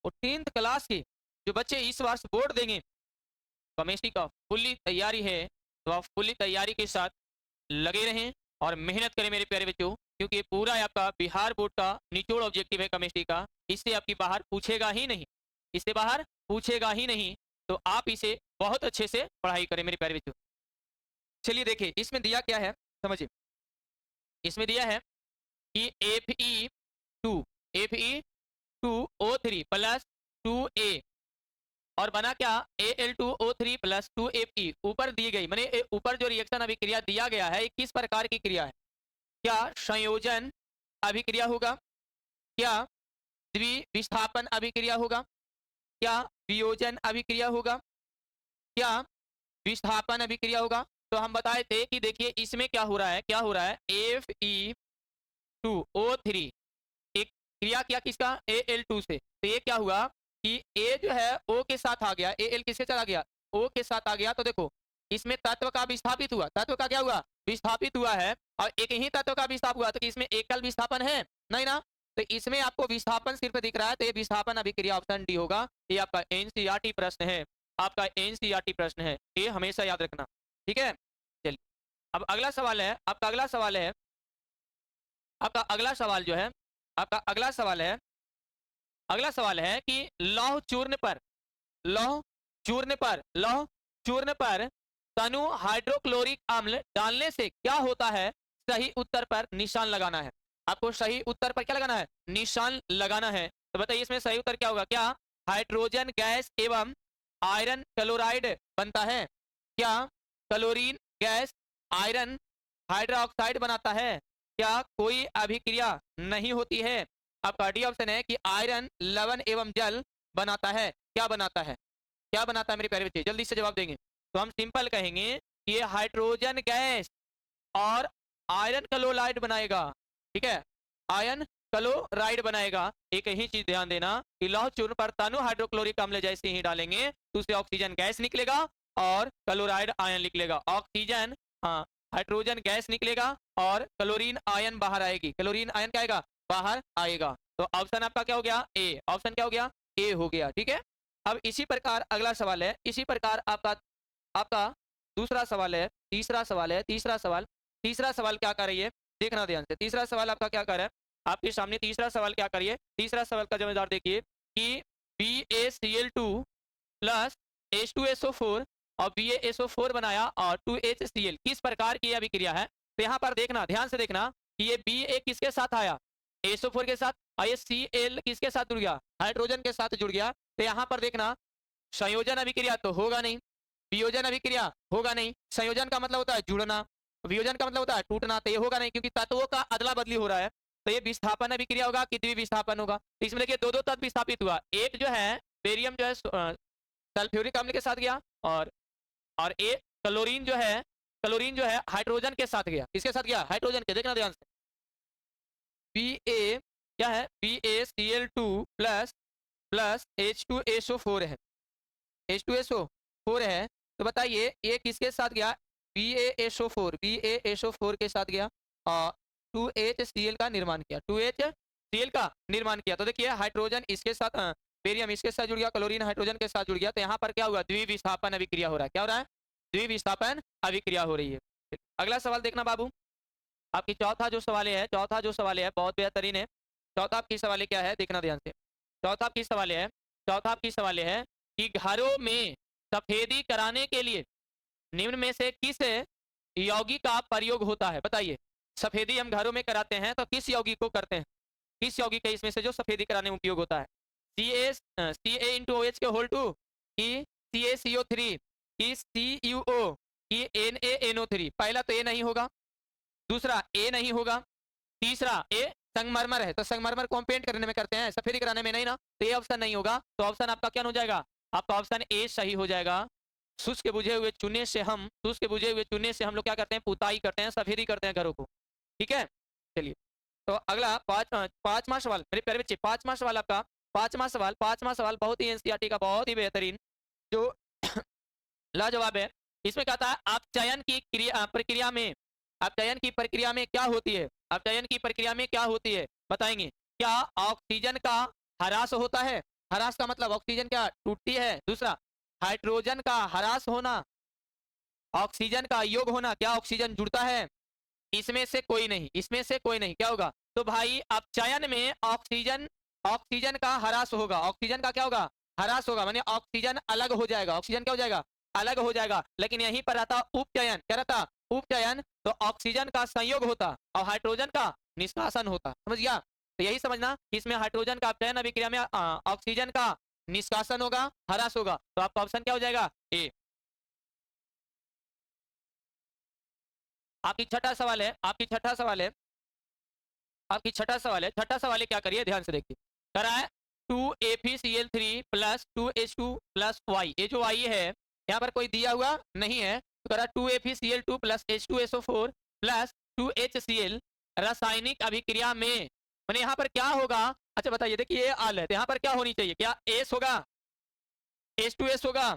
14th class के जो बच्चे इस वर्ष बोर्ड देंगे, केमिस्ट्री का फुल्ली तैयारी है, तो आप फुल्ली तैयारी के साथ लगे रहें और मेहनत करें मेरे प्यारे बच्चों, क्योंकि ये पूरा आपका बिहार बोर्ड का निचोड़ ऑब्जेक्टिव है केमिस्ट्री का। इससे आपकी बाहर पूछेगा ही नहीं, इससे बाहर पूछेगा ही नहीं, तो आप इसे बहुत अच्छे से पढ़ाई करें मेरे प्यारे बच्चों। चलिए देखिए इसमें दिया क्या है, समझिए। इसमें दिया है कि Fe2O3 प्लस 2A और बना क्या Al2O3 प्लस 2Fe। ऊपर दी गई माने ऊपर जो रिएक्शन अभिक्रिया दिया गया है, ये किस प्रकार की क्रिया है? क्या संयोजन अभिक्रिया होगा? क्या द्विविस्थापन अभिक्रिया होगा? क्या वियोजन अभिक्रिया होगा? क्या विस्थापन अभिक्रिया होगा? तो हम बताए थे कि देखिए इसमें क्या हो रहा है, क्या हो रहा है, Fe2O3 एक क्रिया किया किसका, Al2 से, तो ये क्या हुआ कि A जो है O के साथ आ गया, Al किसके चला गया, O के साथ आ गया। तो देखो इसमें तत्व का विस्थापित हुआ, तत्व का क्या हुआ, विस्थापित हुआ है, और एक ही तत्व का विस्थाप हुआ, तो इसमें एकल विस्थापन है नहीं ना, तो इसमें आपको विस्थापन सिर्फ दिख रहा है, तो ये विस्थापन अभिक्रिया ऑप्शन डी होगा। ये आपका एनसीईआरटी प्रश्न है, आपका एनसीईआरटी प्रश्न है, ये हमेशा याद रखना, ठीक है। चलिए अब अगला सवाल है, आपका अगला सवाल है, आपका अगला सवाल जो है, आपका अगला सवाल है, अगला सवाल है कि लौह चूर्ण पर, लौह चूर्ण पर, लौह चूर्ण पर तनु हाइड्रोक्लोरिक अम्ल डालने से क्या होता है? सही उत्तर पर निशान लगाना है। आपको सही उत्तर पर क्या लगाना है, निशान लगाना है। तो बताइए इसमें सही उत्तर क्या होगा? क्या हाइड्रोजन गैस एवं आयरन क्लोराइड बनता है? क्या क्लोरीन गैस आयरन हाइड्रोक्साइड बनाता है? क्या कोई अभिक्रिया नहीं होती है? आपका डी ऑप्शन है कि आयरन लवण एवं जल बनाता है। क्या बनाता है, क्या बनाता है मेरे प्यारे बच्चे, जल्दी से जवाब देंगे। तो हम सिंपल कहेंगे कि ये हाइड्रोजन गैस और आयरन क्लोराइड बनाएगा, ठीक है, आयरन क्लोराइड बनाएगा। एक ही चीज ध्यान देना कि लौह चूर्ण पर तनु हाइड्रोक्लोरिक अम्ल जैसे ही डालेंगे तो उससे ऑक्सीजन गैस निकलेगा और क्लोराइड आयन निकलेगा। ऑक्सीजन, हाँ, हाइड्रोजन गैस निकलेगा और क्लोरीन आयन बाहर आएगी, क्लोरीन आयन क्या आएगा, बाहर आएगा। तो ऑप्शन आपका क्या हो गया, ए, ऑप्शन क्या हो गया, ए हो गया, ठीक है। अब इसी प्रकार अगला सवाल है, इसी प्रकार आपका आपका दूसरा सवाल है, तीसरा सवाल है, तीसरा सवाल, तीसरा सवाल क्या कर रही है, देखना ध्यान से। तीसरा सवाल आपका क्या कर रहा है, आपके सामने तीसरा सवाल क्या करिए, तीसरा सवाल का जवाब देखिए कि BaCl2 प्लस H2SO4 और BaSO4 बनाया और 2HCl किस प्रकार की अभिक्रिया है? तो यहाँ पर देखना, ध्यान से देखना कि ये Ba किसके साथ आया, SO4 के साथ, और ये Cl किसके साथ जुड़ गया, हाइड्रोजन के साथ जुड़ गया। तो यहाँ पर देखना संयोजन अभिक्रिया तो होगा नहीं, वियोजन अभिक्रिया होगा नहीं। संयोजन का मतलब होता है जुड़ना, वियोजन का मतलब होता है टूटना, तो ये होगा नहीं क्योंकि तत्वों का अदला बदली हो रहा है। तो ये विस्थापन अभिक्रिया होगा कि द्विविस्थापन होगा। तो इसमें देखिए दो दो तत्व विस्थापित हुआ, एक जो है बेरियम जो है सल्फ्यूरिक अम्ल के साथ गया, और एक क्लोरीन जो है, क्लोरीन जो है हाइड्रोजन के साथ गया, किसके साथ गया, हाइड्रोजन के। देखना ध्यान से, Ba क्या है, BaCl2 प्लस प्लस H2SO4 है, H2SO4 है। तो बताइए ये किसके साथ गया, BaSO4, BaSO4 के साथ गया और 2HCl का निर्माण किया, 2HCl का निर्माण किया। तो देखिए हाइड्रोजन इसके साथ, बेरियम इसके साथ जुड़ गया, क्लोरीन हाइड्रोजन के साथ जुड़ गया। तो यहाँ पर क्या हुआ, द्विविस्थापन अभिक्रिया हो रहा है। क्या हो रहा है, द्विविस्थापन अभिक्रिया हो रही है। अगला सवाल देखना बाबू, आपकी चौथा जो सवाल है, चौथा जो सवाल है बहुत बेहतरीन है। चौथा आपकी सवाल क्या है, देखना ध्यान से। चौथा आपकी सवाल है, चौथा आपकी सवाल है कि घरों में सफेदी कराने के लिए निम्न में से किस यौगिक का प्रयोग होता है? बताइए, सफेदी हम घरों में कराते हैं तो किस यौगिक को करते हैं, किस यौगिक है इसमें से जो सफेदी कराने में उपयोग होता है? Ca into OH के होल टू, कि CaCO3, कि CuO, कि NaNO3? पहला तो ये नहीं होगा, दूसरा ए नहीं होगा, तीसरा ए संगमरमर है, तो संगमरमर को हम पेंट करने में करते हैं, सफेदी कराने में नहीं ना, तो ये ऑप्शन नहीं होगा। तो ऑप्शन आपका क्या हो जाएगा, आपका ऑप्शन ए सही हो जाएगा। शुष्क बुझे हुए चूने से हम, शुष्क बुझे हुए चूने से हम लोग क्या करते हैं, पुताई करते हैं, सफेदी करते हैं घरों को, ठीक है। चलिए तो अगला पांचवा सवाल मेरे प्यारे बच्चे, पांचवा सवाल आपका, पांचवा सवाल बहुत ही एनसीईआरटी का बहुत ही बेहतरीन जो लाजवाब है। इसमें क्या था, आप चयन की प्रक्रिया में, आप चयन की प्रक्रिया में क्या होती है, आप चयन की प्रक्रिया में क्या होती है बताएंगे? क्या ऑक्सीजन का ह्रास होता है, ह्रास का मतलब ऑक्सीजन क्या टूटती है। दूसरा हाइड्रोजन का ह्रास होना, ऑक्सीजन का योग होना, क्या ऑक्सीजन जुड़ता है, इसमें से कोई नहीं, इसमें से कोई नहीं, क्या होगा। तो भाई अब चयन में ऑक्सीजन, ऑक्सीजन का ह्रास होगा, ऑक्सीजन का क्या होगा, ह्रास होगा, माने ऑक्सीजन अलग हो जाएगा, ऑक्सीजन क्या हो जाएगा, अलग हो जाएगा। लेकिन यहीं पर रहता उपचयन, क्या रहता, उपचयन, तो ऑक्सीजन का संयोग होता और हाइड्रोजन का निष्कासन होता, समझ गया। तो यही समझना कि इसमें हाइड्रोजन का अपचयन अभिक्रिया में ऑक्सीजन का निष्कासन होगा, ह्रास होगा। तो आपका ऑप्शन क्या हो जाएगा, ए। आपकी छठा सवाल है, आपकी छठा सवाल है, आपकी छठा सवाल है। छठा सवाल है, क्या करिए ध्यान से देखिए, करा है 2FeCl3 plus 2H2 plus Y. ये जो वाई है यहाँ पर कोई दिया हुआ नहीं है, तो करा 2FeCl2 plus H2SO4 plus 2HCl रासायनिक अभिक्रिया में, मैंने यहाँ पर क्या होगा। अच्छा बताइए, देखिए ये आल है तो यहाँ पर क्या होनी चाहिए, क्या एस होगा, H2S होगा,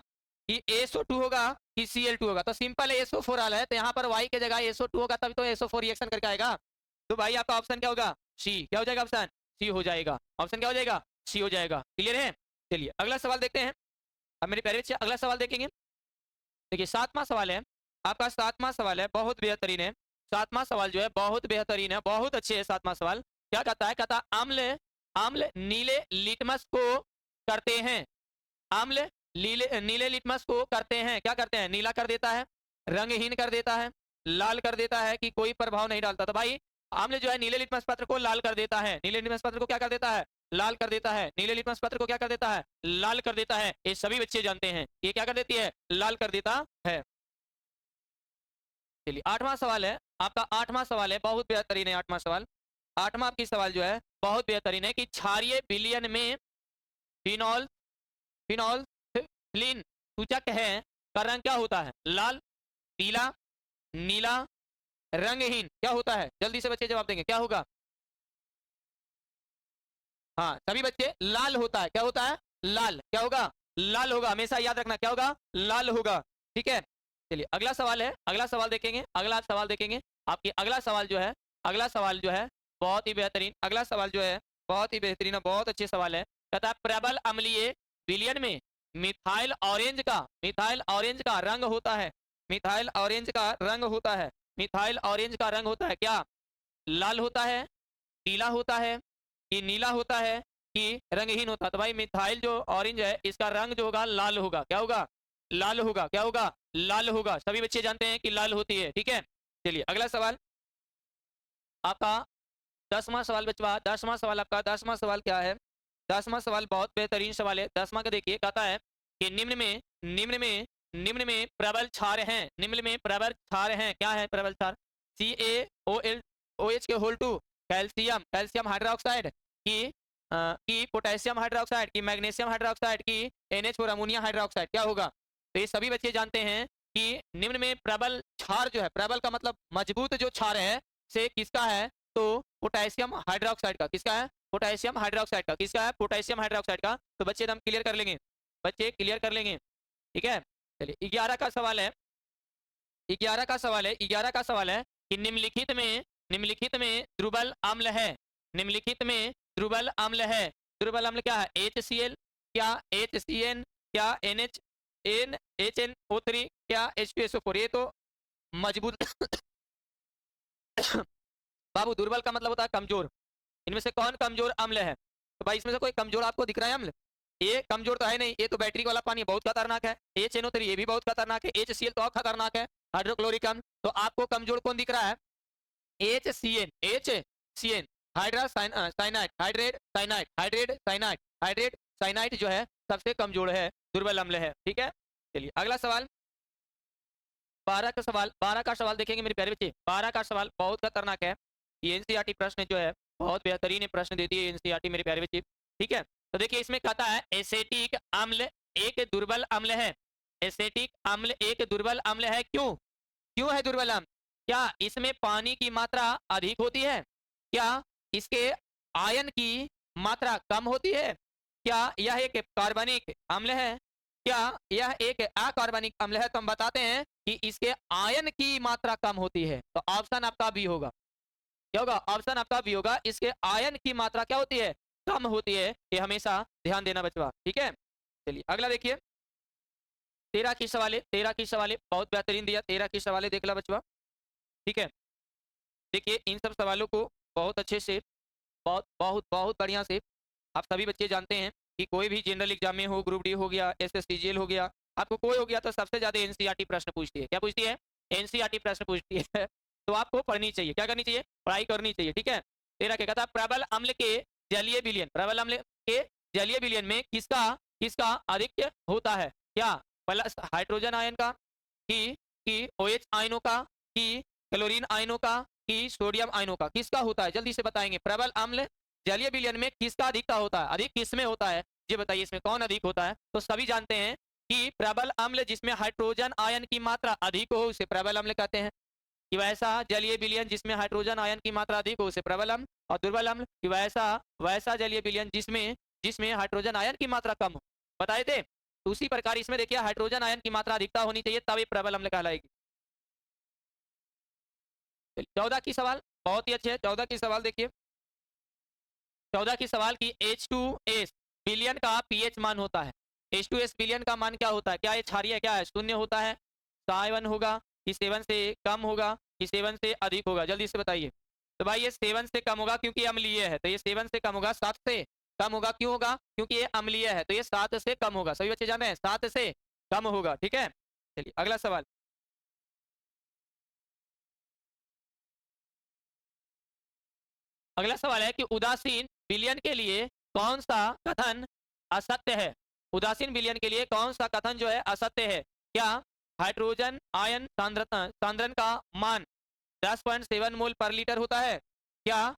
कि SO2 होगा, कि Cl2 होगा। तो सिंपल SO4 आल है तो यहाँ पर Y के जगह SO2 होगा, तभी तो SO4 रिएक्शन करके आएगा। तो भाई आपका ऑप्शन क्या होगा, सी। क्या हो जाएगा ऑप्शन, सी हो जाएगा। ऑप्शन क्या हो जाएगा, सी हो जाएगा। क्लियर है। चलिए अगला सवाल देखते हैं। अब मेरे प्यारे बच्चे अगला सवाल देखेंगे। देखिए सातवां सवाल है आपका, सातवां सवाल है बहुत बेहतरीन है। सातवां सवाल जो है बहुत बेहतरीन है, बहुत अच्छे है। सातवां सवाल क्या कहता है, कहता अम्ल, अम्ल नीले लिटमस को करते हैं, अम्ल नीले लिटमस को करते हैं, क्या करते हैं, नीला कर देता है, रंगहीन कर देता है, लाल कर देता है, कि कोई प्रभाव नहीं डालता। तो भाई अम्ल जो है नीले लिटमस पत्र को लाल कर देता है, नीले लिटमस पत्र को क्या कर देता है, लाल कर देता है, नीले लिटमस पत्र को क्या कर देता है, लाल कर देता है। ये सभी बच्चे जानते हैं, ये क्या कर देती है, लाल कर देता है। चलिए आठवां सवाल है आपका, आठवां सवाल है बहुत बेहतरीन है। आठवां सवाल, आठवां आपकी सवाल जो है बहुत बेहतरीन है, कि क्षारीय विलयन में फिनॉल, फिनॉल फिलीन सूचक है का रंग क्या होता है, लाल, पीला, नीला, रंगहीन, क्या होता है। जल्दी से बच्चे जवाब देंगे, क्या होगा। हाँ सभी बच्चे, लाल होता है, क्या होता है, लाल, क्या होगा, लाल होगा, हमेशा याद रखना क्या होगा, लाल होगा। ठीक है। चलिए अगला सवाल है, अगला सवाल देखेंगे, अगला सवाल देखेंगे। आपकी अगला सवाल जो है, अगला सवाल जो है बहुत ही बेहतरीन, अगला सवाल जो है बहुत ही बेहतरीन और बहुत अच्छे सवाल है। कहता है प्रबल अम्लीय विलयन में मिथाइल ऑरेंज का, मिथाइल ऑरेंज का रंग होता है, मिथाइल ऑरेंज का रंग होता है, मिथाइल ऑरेंज का रंग होता है, क्या लाल होता है, पीला होता है, कि नीला होता है, कि रंगहीन होता है। तो भाई मिथाइल जो ऑरेंज है इसका रंग जो होगा लाल होगा, क्या होगा, लाल होगा, क्या होगा, लाल होगा। सभी बच्चे जानते हैं कि लाल होती है। ठीक है। चलिए अगला सवाल आपका 10वां सवाल बचवा, 10वां सवाल आपका, 10वां सवाल क्या है, 10वां सवाल बहुत बेहतरीन सवाल है। 10वां का देखिए, कहता है कि निम्न में, निम्न में, निम्न में प्रबल क्षार हैं, निम्न में प्रबल क्षार हैं, क्या है प्रबल क्षार, CaOL OH के whole two, calcium, calcium hydroxide, की पोटेशियम हाइड्रोक्साइड, की मैग्नीशियम हाइड्रोक्साइड, की NH4 अमोनिया हाइड्रोक्साइड, क्या होगा। तो ये सभी बच्चे जानते हैं कि निम्न में प्रबल क्षार जो है, प्रबल का मतलब मजबूत जो क्षार है, से किसका है, तो पोटेशियम हाइड्रोक्साइड का, किसका है, पोटेशियम हाइड्रोक्साइड का, किसका है, पोटेशियम हाइड्रोक्साइड का। तो बच्चे हम क्लियर कर लेंगे, बच्चे क्लियर कर लेंगे। ठीक है। चलिए 11 का सवाल है, 11 का सवाल है, 11 का सवाल है कि निम्नलिखित में, निम्नलिखित में द्रुबल अम्ल है, निम्नलिखित में द्रुबल अम्ल है, द्रुबल अम्ल क्या है, HCl, क्या HCN, क्या HNO3, क्या H2SO4। ये तो मजबूत बाबू दुर्बल का मतलब होता है कमजोर, इनमें से कौन कमजोर अम्ल है। तो भाई इसमें से कोई कमजोर आपको दिख रहा है अम्ल, ये कमजोर तो है नहीं, ये तो बैटरी वाला पानी बहुत खतरनाक है। HNO3 ये भी बहुत खतरनाक है, HCl तो और खतरनाक है, हाइड्रोक्लोरिक अम्ल। तो आपको कमजोर कौन दिख रहा है, HCN, HCN hydrocyanide, hydrate cyanide, hydrate cyanide, hydrate cyanide जो है सबसे कमजोर है, दुर्बल अम्ल है। ठीक है। चलिए अगला सवाल 12 का सवाल, 12 का सवाल देखेंगे मेरे प्यारे बच्चे। 12 का सवाल बहुत खतरनाक है, ये एनसीईआरटी प्रश्न जो है बहुत बेहतरीन प्रश्न देती है एनसीईआरटी मेरे प्यारे बच्चे। ठीक है। तो देखिए इसमें कहता है एसेटिक अम्ल एक दुर्बल अम्ल है, एसेटिक अम्ल एक दुर्बल अम्ल है, क्यों, क्यों है दुर्बल अम्ल, क्या इसमें पानी की मात्रा अधिक होती है, क्या इसके आयन की मात्रा कम होती है, क्या यह एक कार्बनिक अम्ल है, क्या यह एक अकार्बनिक अम्ल है। तो हम बताते हैं कि इसके आयन की मात्रा कम होती है। तो ऑप्शन आपका बी होगा, क्या होगा, ऑप्शन आपका बी होगा, इसके आयन की मात्रा क्या होती है, कम होती है, ये हमेशा ध्यान देना बचवा, ठीक है। चलिए अगला देखिए, 13 की सवाल है, 13 की सवाल है, बहुत बेहतरीन दिया, 13 की सवाल है, देख ला बचवा, ठीक है। देखिए इन सब सवालों को बहुत अच्छे से, बहुत बहुत बहुत बढ़िया से आप सभी बच्चे जानते हैं कि कोई भी जनरल एग्जाम में हो, ग्रुप डी हो गया, एसएससीजीएल हो गया, आपको कोई हो गया तो सबसे ज्यादा एनसीईआरटी प्रश्न पूछती है। क्या पूछती है? एनसीईआरटी प्रश्न पूछती है तो आपको पढ़नी चाहिए, क्या करनी चाहिए? पढ़ाई करनी चाहिए, ठीक है। तेरा क्या कहता है, प्रबल अम्ल के जलीय विलयन, प्रबल अम्ल के जलीय विलयन में किसका किसका अधिक होता है? क्या प्लस हाइड्रोजन आयन का, कि OH आयनों का, कि क्लोरीन आयनों का, कि सोडियम आयनों का, किसका होता है? जल्दी से बताएंगे। प्रबल अम्ल जलीय विलयन में किसका अधिकता होता है? अधिक किस में होता है ये बताइए, इसमें कौन अधिक होता है? तो सभी जानते हैं कि प्रबल अम्ल जिसमें हाइड्रोजन आयन की मात्रा अधिक हो उसे प्रबल अम्ल कहते हैं, कि वैसा जलीय विलयन जिसमें हाइड्रोजन आयन की मात्रा अधिक हो उसे प्रबल अम्ल, और दुर्बल अम्ल कि वैसा वैसा जलीय विलयन जिसमें जिसमें हाइड्रोजन आयन की मात्रा कम हो। बताए थे। तो उसी प्रकार इसमें देखिए हाइड्रोजन आयन की मात्रा अधिकता होनी चाहिए, तब ये प्रबल अम्ल कहलाएगी। 14 की सवाल बहुत ही अच्छे है। 14 की सवाल देखिए, 14 की सवाल की H2S विलयन का पीएच मान होता है। H2S विलयन का मान क्या होता है? क्या ये क्षारीय, क्या है? शून्य होता है, 7 होगा, कि 7 से कम होगा, कि 7 से अधिक होगा? जल्दी से बताइए। तो भाई ये 7 से कम होगा क्योंकि अम्लीय है, तो ये 7 से कम होगा, 7 से कम होगा। क्यों होगा? क्योंकि ये अम्लीय है, तो ये 7 से कम होगा। सभी बच्चे जान रहे हैं, 7 से कम होगा, ठीक है। चलिए अगला सवाल, अगला सवाल है कि उदासीन विलयन के लिए कौन सा कथन असत्य है? उदासीन विलयन के लिए कौन सा कथन जो है असत्य है? क्या हाइड्रोजन आयन सांद्रण का मान 10.7 मोल पर लीटर होता है? क्या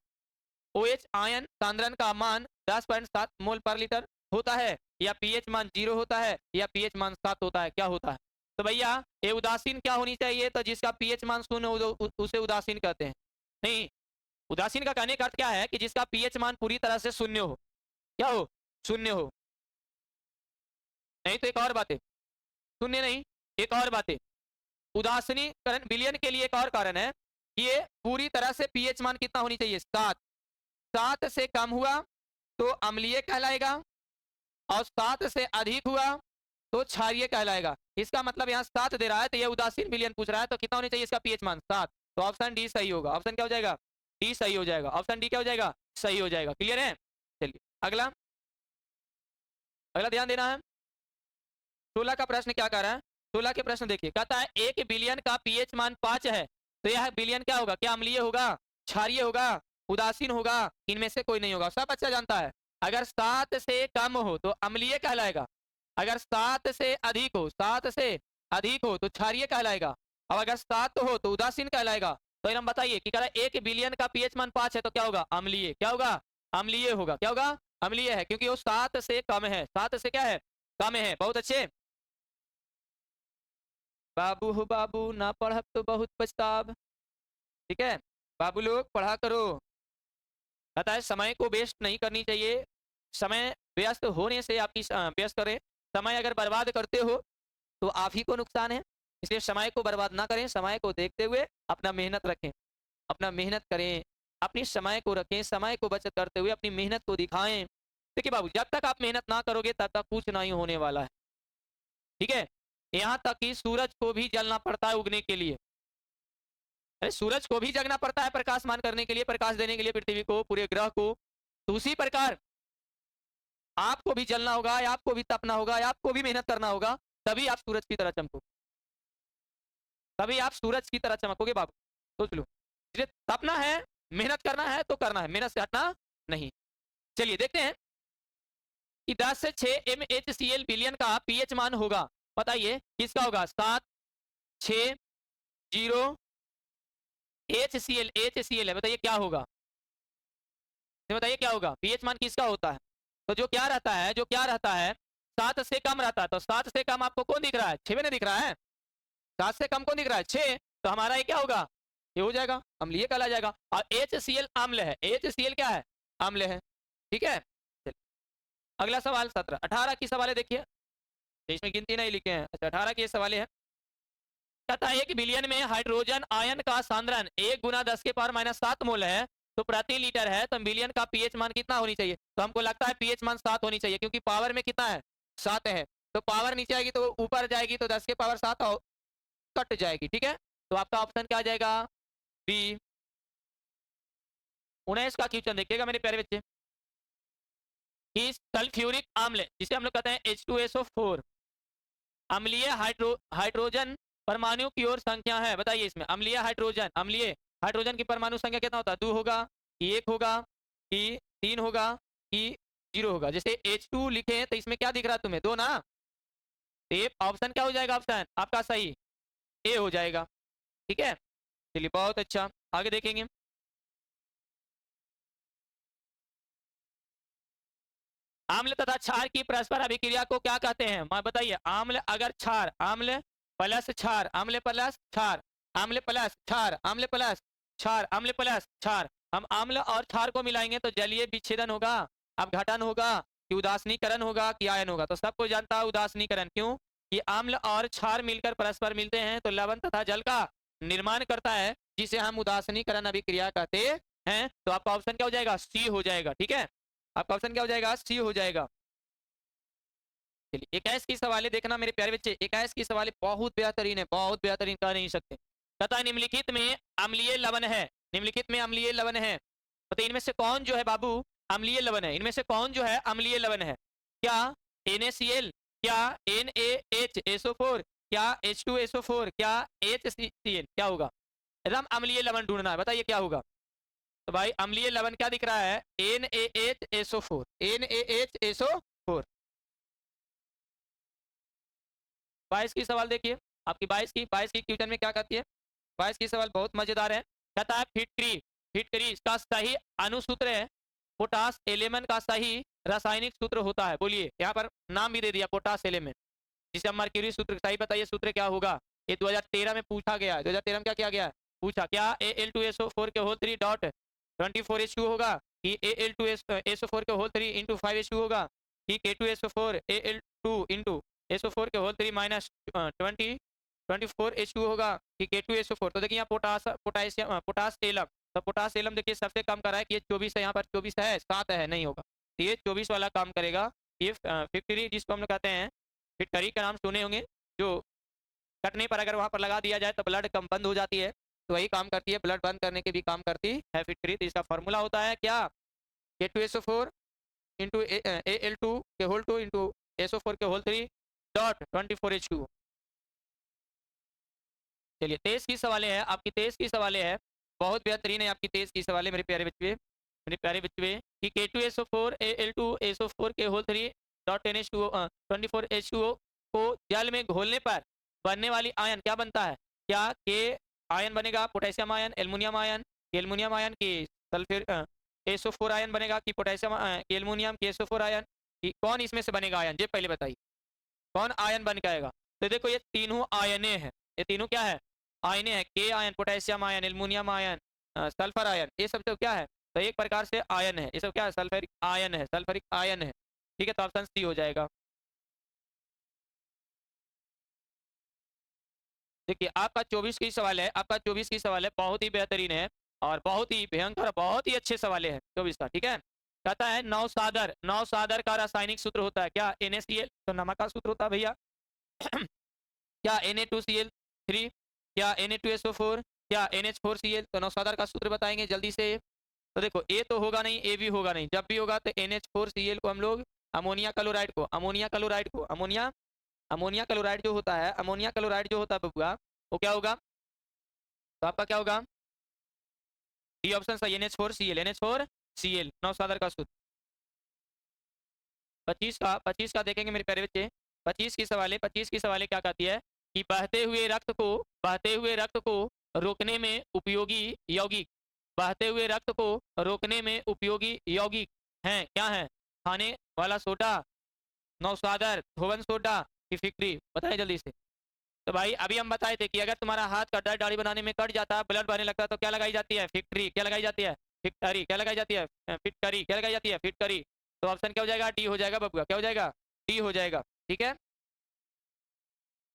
OH आयन सांद्रण का मान 10.7 मोल पर लीटर होता है? या पीएच मान 0 होता है? या पीएच मान 7 होता है? क्या होता है? तो भैया ये उदासीन क्या होनी चाहिए? तो जिसका पीएच मान 0 हो उसे उदासीन कहते हैं। नहीं, उदासीन का कहने का अर्थ क्या है? कि जिसका पीएच मान पूरी तरह से शून्य हो। क्या हो? शून्य हो। नहीं तो एक और बात है, शून्य नहीं, एक और बात है, उदासीनीकरण विलयन के लिए एक और कारण है कि ये पूरी तरह से पीएच मान कितना होनी चाहिए? 7। 7 से कम हुआ तो अम्लीय कहलाएगा, और 7 से अधिक हुआ तो क्षारीय कहलाएगा। इसका मतलब यहाँ 7 दे रहा है तो ये उदासीन विलयन पूछ रहा है, तो कितना होना चाहिए इसका पीएच मान? 7। तो ऑप्शन डी सही होगा। ऑप्शन क्या हो जाएगा? डी सही हो जाएगा। ऑप्शन डी क्या हो जाएगा? सही हो जाएगा। क्लियर है? चलिए अगला, अगला ध्यान देना है। 16 का प्रश्न क्या कर रहा है? 16 के प्रश्न देखिए, कहता है एक बिलियन का पीएच मान 5 है, तो यह बिलियन क्या होगा? क्या अम्लीय होगा, क्षारीय होगा, उदासीन होगा? इनमें से कोई नहीं होगा। सब अच्छा जानता है। अगर 7 से कम हो तो अम्लीय कहलाएगा, अगर 7 से अधिक हो, 7 से अधिक हो तो क्षारीय कहलाएगा, और अगर 7 हो तो उदासीन कहलाएगा। तो हम बताइए कि कह रहा है एक बिलियन का पीएच मान 5 है तो क्या होगा? अम्लीय। क्या होगा? अम्लीय होगा। क्या होगा? अम्लीय है, क्योंकि वो 7 से कम है। 7 से क्या है? कम है। बहुत अच्छे। बाबू हो बाबू, ना पढ़ब तो बहुत पछताब, ठीक है। बाबू लोग पढ़ा करो। कहता है समय को वेस्ट नहीं करनी चाहिए, समय व्यस्त होने से आपकी व्यस्त करें। समय अगर बर्बाद करते हो तो आप ही को नुकसान है, इसलिए समय को बर्बाद ना करें। समय को देखते हुए अपना मेहनत रखें, अपना मेहनत करें, अपनी समय को रखें, समय को बचत करते हुए अपनी मेहनत को दिखाएं। देखिए बाबू, जब तक आप मेहनत ना करोगे तब तक कुछ नहीं होने वाला है, ठीक है। यहाँ तक कि सूरज को भी जलना पड़ता है उगने के लिए। अरे सूरज को भी जगना पड़ता है प्रकाशमान करने के लिए, प्रकाश देने के लिए पृथ्वी को, पूरे ग्रह को। तो उसी प्रकार आपको भी जलना होगा, आपको भी तपना होगा, आपको भी मेहनत करना होगा, तभी आप सूरज की तरह चमको, तभी आप सूरज की तरह चमकोगे बाबू। सोच लो, इसलिए तपना है, मेहनत करना है तो करना है, मेहनत से हटना नहीं। चलिए देखते हैं कि 10 से 6 MHCl विलियन का पीएच मान होगा। बताइए किसका होगा? 7, 6, 0, HCl है। बताइए क्या होगा? बताइए क्या होगा? पीएच मान किसका होता है? तो जो क्या रहता है, जो क्या रहता है, 7 से कम रहता है। तो 7 से कम आपको कौन दिख रहा है? 6 में नहीं दिख रहा है। 7 से कम कौन दिख रहा है? 6। तो हमारा ये क्या होगा? ये हो जाएगा, अम्लीय कहला जाएगा। और HCl अम्ल है। HCl क्या है? अम्ल है, ठीक है। चलिए, अगला सवाल 17, 18 की सवाल है। देखिए इसमें गिनती नहीं लिखे हैं। अच्छा 18 की सवाल है, कहता है एक बिलियन में हाइड्रोजन आयन का सांद्रण 1 × 10⁻⁷ मोल है, तो प्रति लीटर है, तो मिलियन का पीएच मान कितना होनी चाहिए? तो हमको लगता है पीएच मान 7 होनी चाहिए, क्योंकि पावर में कितना है? 7 है। तो पावर नीचे आएगी तो ऊपर जाएगी, तो 10 के पावर 7 कट जाएगी। ठीक है, तो आपका ऑप्शन क्या आ जाएगा? बी। 19 का क्वेश्चन देखिएगा मेरे प्यारे बच्चे, कि सल्फ्यूरिक अम्ल जिसे हम लोग कहते हैं H2SO4 अम्लीय हाइड्रोजन परमाणु की ओर संख्या है। बताइए इसमें अम्लीय हाइड्रोजन की परमाणु संख्या कितना होता है? 2 होगा कि 1 होगा कि 3 होगा कि 0 होगा? जैसे H2 लिखे हैं तो इसमें क्या दिख रहा है तुम्हें? 2 ना। तो ये ऑप्शन क्या हो जाएगा? ऑप्शन आपका सही ए हो जाएगा। ठीक है, चलिए बहुत अच्छा, आगे देखेंगे। आम्ल तथा क्षार की परस्पर अभिक्रिया को क्या कहते हैं? मैं बताइए। आम्ल अगर क्षार, आम्ल प्लस क्षार, आम्ल प्लस क्षार, आम्ल प्लस क्षार, आम्ल प्लस क्षार, आम्ल प्लस क्षार, हम आम्ल और क्षार को मिलाएंगे तो जलीय विच्छेदन होगा। अब घटन होगा कि उदासीनीकरण होगा कि आयन होगा? तो सबको जानता है उदासीनीकरण। क्यों? कि आम्ल और क्षार मिलकर परस्पर मिलते हैं तो लवण तथा जल का निर्माण करता है, जिसे हम उदासीनीकरण अभिक्रिया कहते हैं। तो आपका ऑप्शन क्या हो जाएगा? सी हो जाएगा। ठीक है, आपका ऑप्शन क्या हो जाएगा? सी हो जाएगा। चलिए 21 की सवाल देखना मेरे प्यारे बच्चे, 21 की सवाल बहुत बेहतरीन है, बहुत बेहतरीन कह नहीं सकते। तथा निम्नलिखित में अम्लीय लवण है, निम्नलिखित में अम्लीय लवण है, तो इनमें से कौन जो है बाबू अम्लीय लवण है? इनमें से कौन जो है अम्लीय लवण है? क्या NaCl, क्या NaHSO4, क्या H2SO4, क्या HCl? क्या होगा? एकदम अम्लीय लवण ढूंढना है, बताइए क्या होगा? तो भाई अम्लीय लवण क्या दिख रहा है? NaHSO4, NaHSO4। 22 की सवाल देखिए आपकी, 22 की क्वेश्चन में क्या कहती है? 22 की सवाल बहुत मजेदार है। कहता है फिटकरी, फिटकरी इसका सही अनुसूत्र है पोटास एलिमेंट का सही रासायनिक सूत्र होता है। बोलिए, यहाँ पर नाम भी दे दिया पोटास एलिमेंट, जिसे हम मर्क्यूरी सूत्र। सही बताइए सूत्र क्या होगा? ये 2013 में पूछा गया है। 2013 में क्या किया गया है? पूछा क्या Al2SO4 के होल 3 डॉट 24H2 होगा कि Al2SO4 के होल 3 इंटू 5H2 होगा कि K2SO4 Al2 इंटू SO4 के होल 3 माइनस 24H2 होगा कि K2SO4? तो देखिए यहाँ पोटासियम पोटास एलम, तो पोटास एलम देखिए सबसे कम कर रहा है कि ये 24 है, यहाँ पर 24 है, 7 है, नहीं होगा। तो ये 24 वाला काम करेगा। ये फिटकरी जिसको हम लोग कहते हैं, फिटकरी का नाम सुने होंगे, जो कटने पर अगर वहां पर लगा दिया जाए तो ब्लड कम बंद हो जाती है, तो वही काम करती है, ब्लड बंद करने के भी काम करती है फिटकरी। तो इसका फॉर्मूला होता है क्या? K2SO4 इंटू Al2 के होल 2 इंटू SO4 के होल 3 डॉट 24H2। चलिए 23 की सवाल है आपकी, 23 की सवाल है, बहुत बेहतरीन है आपकी 23 की सवाल मेरे प्यारे बच्चे, मेरे प्यारे बच्चे, कि K2SO4 Al2 SO4 के होल 3 डॉट 10H2 24H2O को जल में घोलने पर बनने वाली आयन क्या बनता है? क्या के आयन बनेगा potassium ion, aluminium ion, aluminium ion की सल्फर SO4 आयन बनेगा कि पोटेशियम एल्युमिनियम के SO4 आयन? कौन इसमें से बनेगा आयन? ये पहले बताइए कौन आयन बन के आएगा? तो देखो ये तीनों आयने हैं, ये तीनों क्या है? आयने हैं। के ion, potassium ion, aluminium ion, sulphur ion, ये सब तो क्या है? तो एक प्रकार से आयन है, ये सब क्या है? सल्फरिक आयन है, सल्फरिक आयन है। ठीक है, तो ऑप्शन सी हो जाएगा। देखिए आपका 24 की सवाल है, आपका 24 की सवाल है, बहुत ही बेहतरीन है और बहुत ही भयंकर, बहुत ही अच्छे सवाल है 24 का। ठीक है, कहता है नौसादर, नौसादर का रासायनिक सूत्र होता है क्या? NaCl, तो नमक का सूत्र होता है भैया। क्या Na2Cl3, क्या Na2SO4, क्या NH4Cl? तो नौसादर का सूत्र बताएंगे जल्दी से। तो देखो ए तो होगा नहीं, ए भी होगा नहीं, जब भी होगा तो NH4Cl को हम लोग अमोनिया क्लोराइड को, अमोनिया क्लोराइड को, अमोनिया अमोनिया क्लोराइड जो होता है, अमोनिया क्लोराइड जो होता है बबुआ, वो क्या होगा? तो आपका क्या होगा? डी ऑप्शन सही, NH4Cl, NH4Cl नौसादर का सूत्र। 25 का देखेंगे मेरे प्यारे बच्चे, 25 की सवाल है, 25 की सवाल क्या कहती है? कि बहते हुए रक्त को रोकने में उपयोगी यौगिक, बहते हुए रक्त को रोकने में उपयोगी यौगिक हैं, क्या है? खाने वाला सोडा, नौसादर, धोवन सोडा की फिक्री? बताएं जल्दी से। तो भाई अभी हम बताए थे कि अगर तुम्हारा हाथ कट जाए, दाढ़ी बनाने में कट जाता है, ब्लड बहने लगता है, तो क्या लगाई जाती है? फिक्ट्री। क्या लगाई जाती है? फिक्टरी। क्या लगाई जाती है? फिटकरी। क्या लगाई जाती है? फिटकरी। तो ऑप्शन क्या हो जाएगा? डी हो जाएगा बबुआ, क्या हो जाएगा? डी हो जाएगा। ठीक है,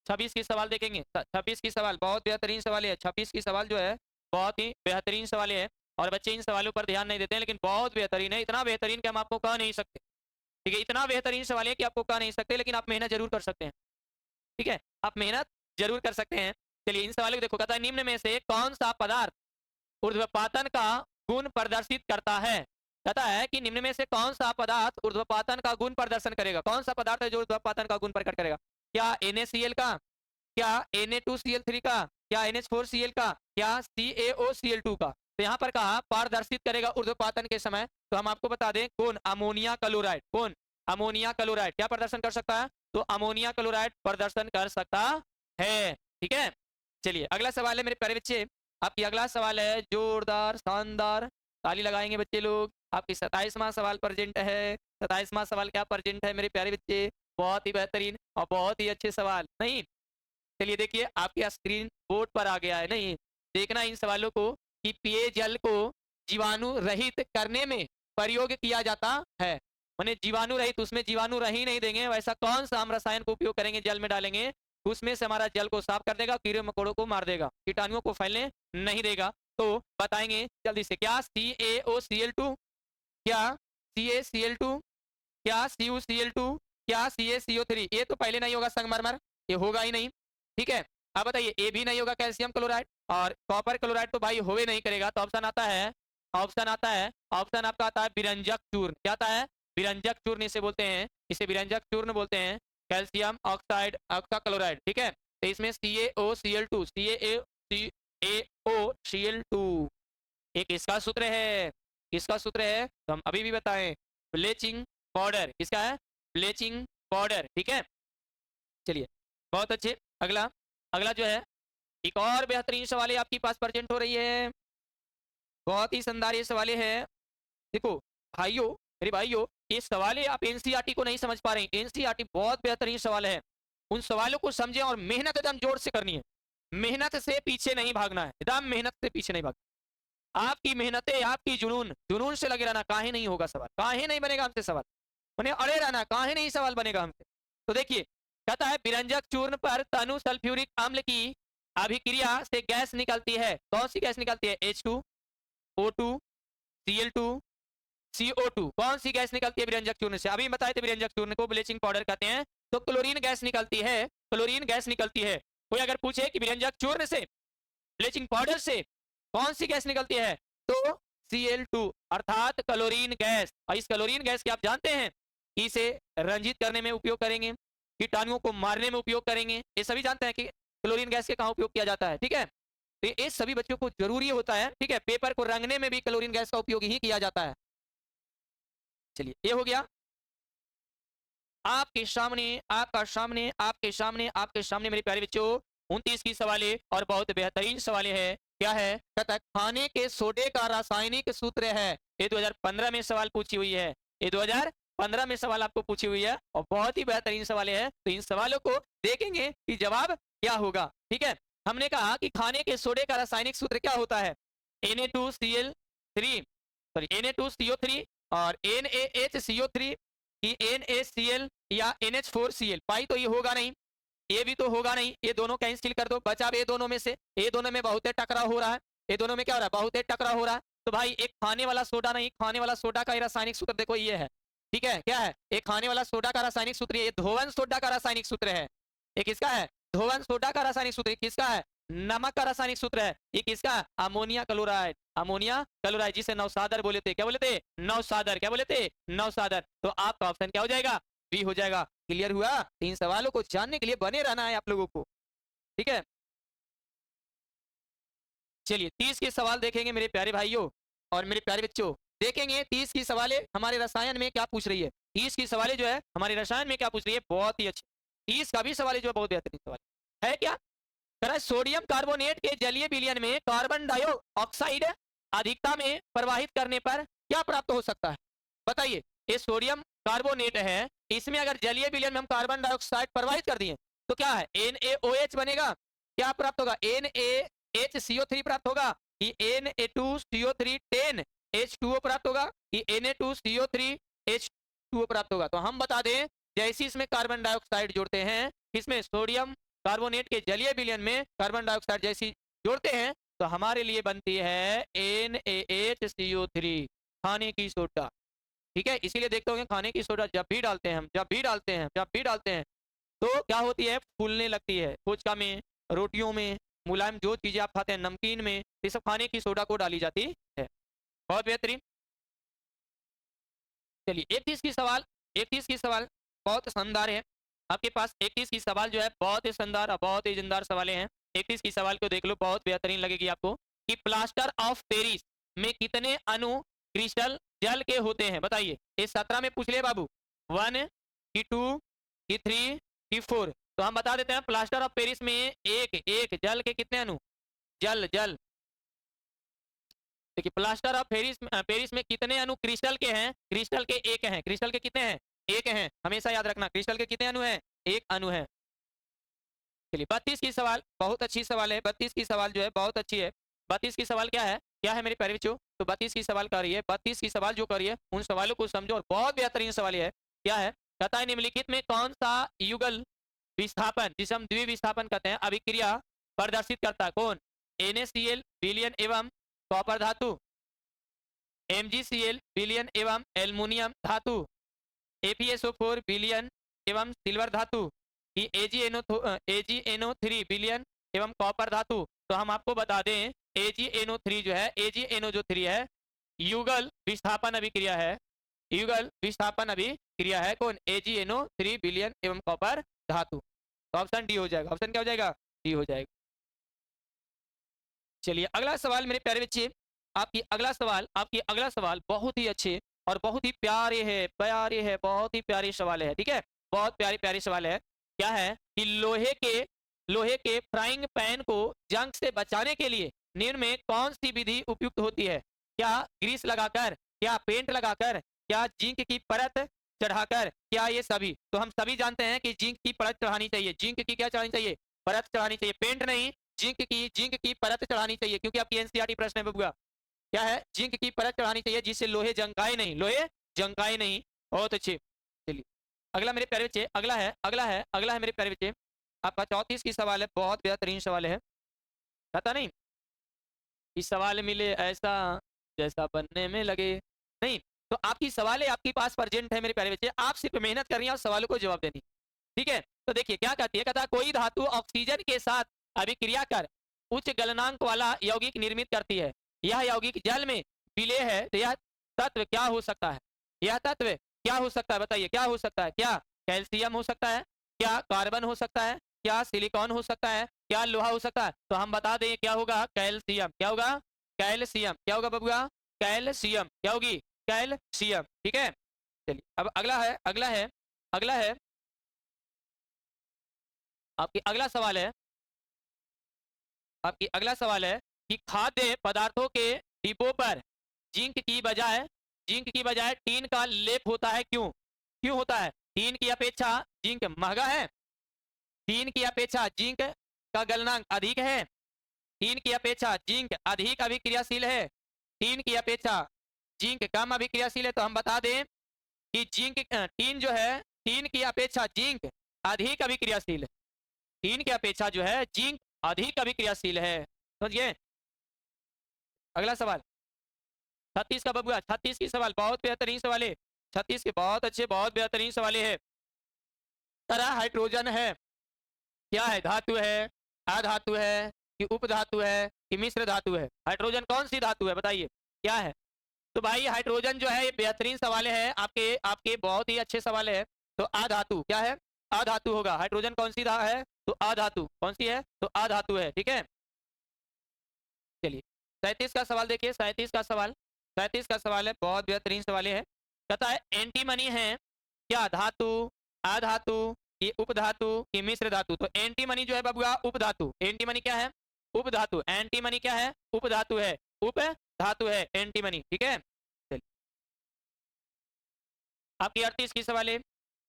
26 की सवाल देखेंगे, 26 की सवाल बहुत बेहतरीन सवाल है, 26 की सवाल जो है बहुत ही बेहतरीन सवाल है। और बच्चे इन सवालों पर ध्यान नहीं देते हैं, लेकिन बहुत बेहतरीन है, इतना बेहतरीन कि हम आपको कह नहीं सकते। ठीक है, इतना बेहतरीन सवाल है कि आपको कह नहीं सकते, लेकिन आप मेहनत जरूर कर सकते हैं। ठीक है, आप मेहनत जरूर कर सकते हैं। चलिए इन सवालों को देखो, कहता है निम्न में से कौन सा पदार्थ ऊर्ध्वपातन का गुण प्रदर्शित करता है। कहता है कि निम्न में से कौन सा पदार्थ ऊर्ध्वपातन का गुण प्रदर्शन करेगा। कौन सा पदार्थ है जो ऊर्ध्वपातन का गुण प्रकट करेगा? क्या NaCl का, क्या Na2Cl3 का, क्या NH4Cl का, क्या CaOCl2 का? तो यहाँ पर कहा पारदर्शित करेगा ऊर्ध्वपातन के समय, तो हम आपको बता दें कौन, अमोनिया क्लोराइड। कौन? अमोनिया क्लोराइड क्या प्रदर्शन कर सकता है? तो अमोनिया क्लोराइड प्रदर्शन कर सकता है। ठीक है, चलिए अगला सवाल है मेरे प्यारे बच्चे, आपकी अगला सवाल है जोरदार शानदार, ताली लगाएंगे बच्चे लोग। आपकी 27वां सवाल प्रेजेंट है। 27वां सवाल क्या प्रेजेंट है मेरे प्यारे बच्चे? बहुत ही बेहतरीन और बहुत ही अच्छे सवाल। नहीं, चलिए देखिए आपके स्क्रीन बोर्ड पर आ गया है। नहीं, देखना इन सवालों को कि पेयजल को जीवाणु रहित करने में प्रयोग किया जाता है। माने जीवाणु रहित, उसमें जीवाणु रह ही नहीं देंगे, वैसा कौन सा हम रसायन को उपयोग करेंगे, जल में डालेंगे, उसमें से हमारा जल को साफ कर देगा, कीड़े मकोड़ों को मार देगा, कीटाणुओं को फैलने नहीं देगा। तो बताएंगे जल्दी से, क्या CaOCl2, क्या CaCl2, क्या CuCl2, क्या CaCO3? ये तो पहले नहीं होगा संगमरमर, ये होगा ही नहीं। ठीक है, अब बताइए ये भी नहीं होगा कैल्शियम क्लोराइड, और कॉपर क्लोराइड तो भाई होवे नहीं करेगा। तो ऑप्शन आता है, ऑप्शन आपका आता है विरंजक चूर्ण। क्या आता है? विरंजक चूर्ण इसे बोलते हैं, इसे विरंजक चूर्ण बोलते हैं, कैल्शियम ऑक्साइड ऑक्सा क्लोराइड। ठीक है, तो इसमें CaOCl2, CaOCl2 एक इसका सूत्र है, इसका सूत्र है, तो हम अभी भी बताएं ब्लीचिंग पाउडर। किसका है? Bleaching powder. ठीक है, चलिए बहुत अच्छे। अगला अगला जो है, एक और बेहतरीन सवाल आपके पास प्रेजेंट हो रही है, बहुत ही शानदार ये सवाल है। देखो भाइयों, मेरे भाइयों, ये सवाल आप एनसीईआरटी को नहीं समझ पा रहे हैं। एनसीईआरटी बहुत बेहतरीन सवाल है, उन सवालों को समझें और मेहनत एकदम जोर से करनी है, मेहनत से पीछे नहीं भागना है, एकदम मेहनत से पीछे नहीं भागना। आपकी मेहनतें, आपकी जुनून, जुनून से लगे रहना, काहे नहीं होगा सवाल, काहे नहीं बनेगा हमसे सवाल, मैंने अड़े रहना, काहे नहीं सवाल बनेगा हमसे। तो देखिए कहता है विरंजक चूर्ण पर तनु सल्फ्यूरिक अम्ल की अभिक्रिया से गैस निकलती है। कौन सी गैस निकलती है? H2O2 Cl2 CO2। कौन सी गैस निकलती है विरंजक चूर्ण से? अभी बताए थे विरंजक चूर्ण को ब्लीचिंग पाउडर कहते हैं। तो क्लोरीन गैस निकलती है, क्लोरीन गैस निकलती है। कोई अगर पूछे कि विरंजक चूर्ण से, ब्लीचिंग पाउडर से कौन सी गैस निकलती है, तो Cl2 अर्थात क्लोरीन गैस। और इस क्लोरीन गैस के आप जानते हैं कि इसे रंजित करने में उपयोग करेंगे, कीटाणुओं को मारने में उपयोग करेंगे, ये सभी जानते हैं कि क्लोरीन गैस के कहाँ उपयोग किया जाता है। ठीक है, तो ये सभी बच्चों को जरूरी होता है। ठीक है, पेपर को रंगने में भी क्लोरीन गैस का उपयोग ही किया जाता है। चलिए ये हो गया आपके सामने, आपके सामने मेरे प्यारे बच्चों 29 की सवालें, और बहुत बेहतरीन सवालें हैं। क्या है? कहता है खाने के सोडे का रासायनिक सूत्र है। ये 2015 में सवाल पूछी हुई है, ये 2015 में सवाल आपको पूछी हुई है, और बहुत ही बेहतरीन सवाल है। तो इन सवालों को देखेंगे कि जवाब क्या होगा। ठीक है, हमने कहा कि खाने के सोडे का रासायनिक सूत्र क्या होता है? Na2Cl3, सॉरी Na2CO3 और NaHCO3 कि NaCl या NH4Cl। पाई तो ये होगा नहीं, ये भी तो होगा नहीं, ये दोनों कैंसिल कर दो, बचा ये दोनों में से, ये दोनों में बहुत टकराव हो रहा है, ये दोनों में क्या हो रहा है? बहुत टकराव हो रहा है। तो भाई एक खाने वाला सोडा नहीं, खाने वाला सोडा का रासायनिक सूत्र देखो ये है। ठीक है, क्या है? एक खाने वाला सोडा का रासायनिक सूत्र, ये धोवन सोडा का रासायनिक सूत्र है। ये किसका है? धोवन सोडा का रासायनिक सूत्र। किसका है? नमक का रासायनिक सूत्र है। ये किसका? अमोनिया क्लोराइड, अमोनिया क्लोराइड, जिसे नौसादर बोले थे। क्या बोले थे? नौसादर। क्या बोले थे? नौसादर। तो आपका ऑप्शन क्या हो जाएगा? बी हो जाएगा। क्लियर हुआ? इन सवालों को जानने के लिए बने रहना है आप लोगों को। ठीक है, चलिए 30 के सवाल देखेंगे मेरे प्यारे भाइयों और मेरे प्यारे बच्चों। देखेंगे 30 की सवालें हमारे रसायन में क्या पूछ रही है। 30 की सवालें जो है हमारे रसायन में क्या पूछ रही है, बहुत ही अच्छी। 30 का भी सवाल जो है बहुत बेहतरीन सवाल है। क्या कह सोडियम कार्बोनेट के जलीय विलयन में कार्बन डाइऑक्साइड अधिकता में प्रवाहित करने पर क्या प्राप्त हो सकता है? बताइए, ये सोडियम कार्बोनेट है, इसमें अगर जलीय विलयन में हम कार्बन डाइऑक्साइड प्रवाहित कर दिए तो क्या है? NaOH बनेगा। क्या प्राप्त होगा? NaHCO3 प्राप्त होगा कि Na2CO3 10H2O प्राप्त होगा कि Na2CO3 H2O प्राप्त होगा। तो हम बता दें जैसे इसमें कार्बन डाइऑक्साइड जोड़ते हैं, इसमें सोडियम कार्बोनेट के जलीय विलयन में कार्बन डाइऑक्साइड जैसी जोड़ते हैं, तो हमारे लिए बनती है NaHCO3, खाने की सोडा। ठीक है, इसीलिए देखते होंगे खाने की सोडा जब भी डालते हैं हम, जब भी डालते हैं, जब भी डालते हैं, तो क्या होती है, फूलने लगती है। फुचका में, रोटियों में, मुलायम जो चीजें आप खाते हैं, नमकीन में, ये सब खाने की सोडा को डाली जाती है। बहुत बेहतरीन। चलिए 31 की सवाल, 31 की सवाल बहुत शानदार है आपके पास। 31 की सवाल जो है बहुत ही शानदार और बहुत ही जिंदार सवालें हैं। 31 की सवाल को देख लो, बहुत बेहतरीन लगेगी आपको। कि प्लास्टर ऑफ पेरिस में कितने अणु क्रिस्टल जल के होते हैं, बताइए। ये 17 में पूछ ले बाबू, 1 की 2 की 3 की 4। तो हम बता देते हैं प्लास्टर ऑफ पेरिस में एक जल के कितने अणु, जल जल देखिए प्लास्टर ऑफ पेरिस में कितने अणु क्रिस्टल के हैं, क्रिस्टल के एक हैं। क्रिस्टल के कितने हैं, एक हैं, हमेशा याद रखना। क्रिस्टल के कितने अणु हैं, एक अणु है। चलिए 32 की सवाल बहुत अच्छी सवाल है। 32 की सवाल जो है बहुत अच्छी है। 32 की सवाल क्या है, क्या है मेरे प्यारे बच्चों, तो 32 की सवाल कर रही है, 32 की सवाल जो कर रही है उन सवालों को समझो, और बहुत बेहतरीन सवाल है। क्या है, कहता है निम्नलिखित में कौन सा युगल विस्थापन, जिसे हम द्विविस्थापन कहते हैं, अभिक्रिया प्रदर्शित करता है। कौन, NaCl विलयन एवं कॉपर धातु, MgCl विलयन एवं एल्युमिनियम धातु, FeSO4 विलयन एवं सिल्वर धातु, कि AgNO3 विलयन एवं कॉपर धातु। तो हम आपको बता दें AgNO3 जो है, AgNO जो 3 है, युगल विस्थापन अभिक्रिया है, युगल विस्थापन अभिक्रिया है। कौन, AgNO3 विलयन एवं कॉपर धातु। तो ऑप्शन डी हो जाएगा। ऑप्शन क्या हो जाएगा, डी हो जाएगा। चलिए अगला सवाल मेरे प्यारे बच्चे, आपकी अगला सवाल, आपकी अगला सवाल बहुत ही अच्छे और बहुत ही प्यारे है, प्यारे है, बहुत ही प्यारे सवाल है। ठीक है, बहुत प्यारे प्यारे सवाल है। क्या है कि लोहे के फ्राइंग पैन को जंग से बचाने के लिए निम्न में कौन सी विधि उपयुक्त होती है। क्या ग्रीस लगाकर, क्या पेंट लगाकर, क्या जिंक की परत चढ़ाकर, क्या ये सभी। तो हम सभी जानते हैं कि जिंक की परत चढ़ानी चाहिए। जिंक की क्या चढ़ानी चाहिए, परत चढ़ानी चाहिए, पेंट नहीं, जिंक की परत चढ़ानी चाहिए, क्योंकि आपकी एनसीईआरटी प्रश्न है बबुआ। क्या है, जिंक की परत चढ़ानी चाहिए जिससे लोहे जंगाए नहीं, लोहे जंगाए नहीं। बहुत अच्छे। चलिए अगला मेरे प्यारे बच्चे, अगला है मेरे प्यारे बच्चे, आपका 34 की सवाल है, बहुत बेहतरीन सवाल है। पता नहीं इस सवाल मिले ऐसा जैसा बनने में लगे नहीं, तो आपकी सवाल है आपके पास प्रेजेंट है मेरे प्यारे बच्चे, आप सिर्फ मेहनत करनी है और सवालों को जवाब देनी। ठीक है, तो देखिए क्या कहती है, कहता है कोई धातु ऑक्सीजन के साथ अभिक्रिया कर उच्च गलनांक वाला यौगिक निर्मित करती है, यह यौगिक जल में विलेय है, तो यह तत्व क्या हो सकता है, यह तत्व क्या हो सकता है, बताइए क्या हो सकता है। क्या कैल्शियम हो सकता है, क्या कार्बन हो सकता है, क्या सिलिकॉन हो सकता है, क्या लोहा हो सकता है। तो हम बता दें क्या होगा, कैल्शियम। क्या होगा, कैल्शियम। क्या होगा बबुआ, कैल्शियम। क्या होगी, कैल्शियम। ठीक है, चलिए अब अगला है आपकी अगला सवाल है, आपकी अगला सवाल है कि खाद्य पदार्थों के डिब्बों पर जिंक की बजाय टीन का लेप होता है, क्यों, क्यों होता है। टीन की अपेक्षा जिंक महंगा है, टीन की अपेक्षा जिंक का गलनांक अधिक है, टीन की अपेक्षा जिंक अधिक अभिक्रियाशील है, टीन की अपेक्षा जिंक कम अभिक्रियाशील है। तो हम बता दें कि टीन जो है, टीन की अपेक्षा जिंक अधिक अभिक्रियाशील है, टीन की अपेक्षा जो है जिंक अधिक अभिक्रियाशील है। समझिए अगला सवाल 36 का बबुआ, 36 की सवाल बहुत बेहतरीन सवाल है, 36 के बहुत अच्छे बहुत बेहतरीन सवाल है। तरह हाइड्रोजन है, क्या है, धातु है, अधातु है, कि उपधातु है, कि मिश्र धातु है। हाइड्रोजन कौन सी धातु है, बताइए क्या है। तो भाई हाइड्रोजन जो है ये बेहतरीन सवाल है, आपके आपके बहुत ही अच्छे सवाल है। तो अधातु क्या है, अधातु होगा। हाइड्रोजन कौन सी है, तो अधातु कौन सी है, तो अधातु है। ठीक है, चलिए 37 का सवाल देखिए, 37 का सवाल, 37 का सवाल है, बहुत बेहतरीन सवाल है। कहता है एंटीमनी है क्या, धातु, अधातु, की उपधातु, की मिश्र धातु। तो एंटीमनी जो है बबुआ उपधातु, एंटीमनी क्या है, उपधातु, एंटीमनी क्या है, उपधातु है, उपधातु है एंटीमनी। ठीक है, चलिए आपकी 38 की सवाल है,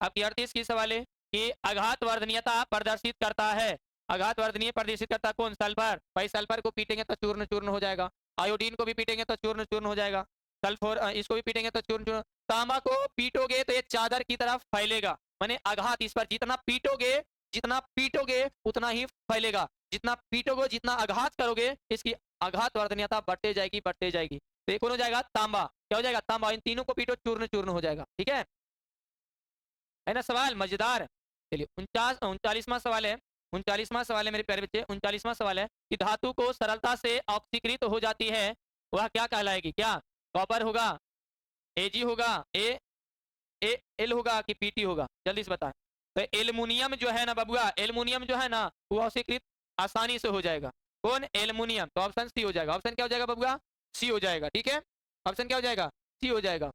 आपकी 38 की सवाल है कि आघात वर्धनीयता प्रदर्शित करता है, आघात वर्धनीय प्रदर्शित करता कौन, सल्फर। भाई सल्फर को पीटेंगे तो चूर्ण चूर्ण हो जाएगा, आयोडीन को भी पीटेंगे तो चूर्ण चूर्ण हो जाएगा, सल्फर इसको भी पीटेंगे तो चूर्ण चूर्ण। तांबा को पीटोगे तो ये चादर की तरफ फैलेगा, माने आघात इस पर जितना पीटोगे, जितना पीटोगे उतना ही फैलेगा, जितना पीटोगे जितना आघात करोगे इसकी आघात वर्धनीयता बढ़ते जाएगी बढ़ते जाएगी। तो ये कौन हो जाएगा? तांबा। क्या हो जाएगा? तांबा। इन तीनों को पीटो, चूर्ण चूर्ण हो जाएगा। ठीक है ना? सवाल मजेदार। चलिए 39वां सवाल है। 39वां सवाल है मेरे प्यारे बच्चे। 39वां सवाल है कि धातु को सरलता से ऑक्सीकृत हो जाती है, वह क्या कहलाएगी? क्या कॉपर होगा, एजी होगा, ए एल होगा कि पीटी होगा? जल्दी से बताएं। तो एल्युमिनियम जो है ना बबुआ, एल्युमिनियम जो है ना वो ऑक्सीकृत आसानी से हो जाएगा। कौन? एल्युमिनियम। तो ऑप्शन सी हो जाएगा। ऑप्शन क्या हो जाएगा बबुआ? सी हो जाएगा। ठीक है, ऑप्शन क्या हो जाएगा? सी हो जाएगा।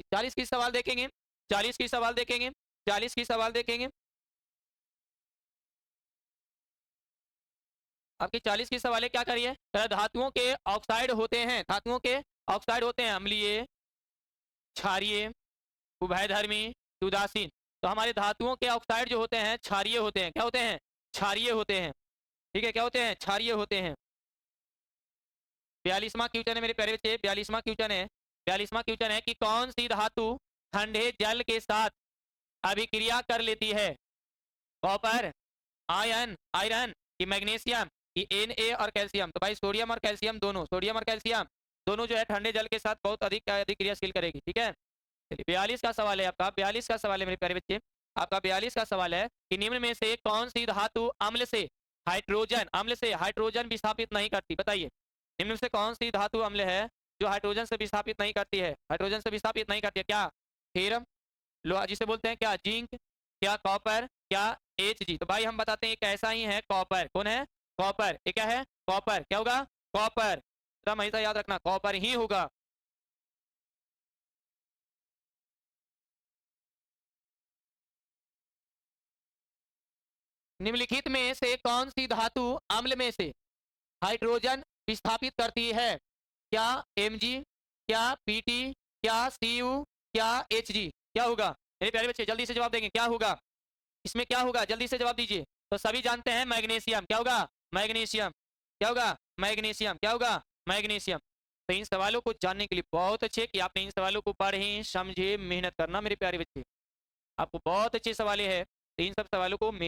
40 की सवाल देखेंगे, 40 की सवाल देखेंगे, 40 की सवाल देखेंगे। आपकी 40 की सवाल है, क्या करिए? धातुओं के ऑक्साइड होते हैं, धातुओं के ऑक्साइड होते हैं अम्लीय, क्षारीय, उभयधर्मी, उदासीन। तो हमारे धातुओं के ऑक्साइड जो होते हैं क्षारीय होते हैं। क्या होते हैं? क्षारीय होते हैं। ठीक है, क्या होते हैं? क्षारीय होते हैं। 42वां क्वेश्चन है मेरे प्यारे बच्चे, 42वां क्वेश्चन है। 42वां क्वेश्चन है कि कौन सी धातु ठंडे जल के साथ अभिक्रिया कर लेती है? कॉपर, आयरन, आयरन कि मैग्नीशियम कि Na और कैल्शियम? तो भाई सोडियम और कैल्शियम दोनों, सोडियम और कैल्शियम दोनों जो है ठंडे जल के साथ बहुत अधिक क्रियाशील करेगी। ठीक है, चलिए 42 का सवाल है आपका। 42 का सवाल है मेरे प्यारे बच्चे, आपका 42 का सवाल है कि निम्न में से कौन सी धातु अम्ल से हाइड्रोजन विस्थापित नहीं करती? बताइए, निम्न में से कौन सी धातु अम्ल है जो हाइड्रोजन से विस्थापित नहीं करती है? हाइड्रोजन से विस्थापित नहीं करती है। क्या? थीरम, लोहा जिसे बोलते हैं, क्या जिंक, क्या कॉपर, क्या Hg? तो भाई हम बताते हैं एक ऐसा ही है, कॉपर। कौन है? कॉपर। ये क्या है? कॉपर। क्या होगा? कॉपर। हमेशा याद रखना, कॉपर ही होगा। निम्नलिखित में से कौन सी धातु अम्ल में से हाइड्रोजन विस्थापित करती है? क्या Mg, क्या Pt, क्या Cu, क्या Hg? क्या होगा मेरे प्यारे बच्चे? जल्दी से जवाब देंगे, क्या होगा इसमें? क्या होगा? जल्दी से जवाब दीजिए। तो सभी जानते हैं मैग्नीशियम। क्या होगा? मैग्नीशियम। क्या होगा? मैग्नीशियम। क्या होगा? मैग्नीशियम। तो इन सवालों को जानने के लिए बहुत अच्छे कि आपने इन सवालों को पढ़े, समझे, मेहनत करना मेरे प्यारे बच्चे। आपको बहुत अच्छे सवाल है, तो इन सब सवालों को मेहनत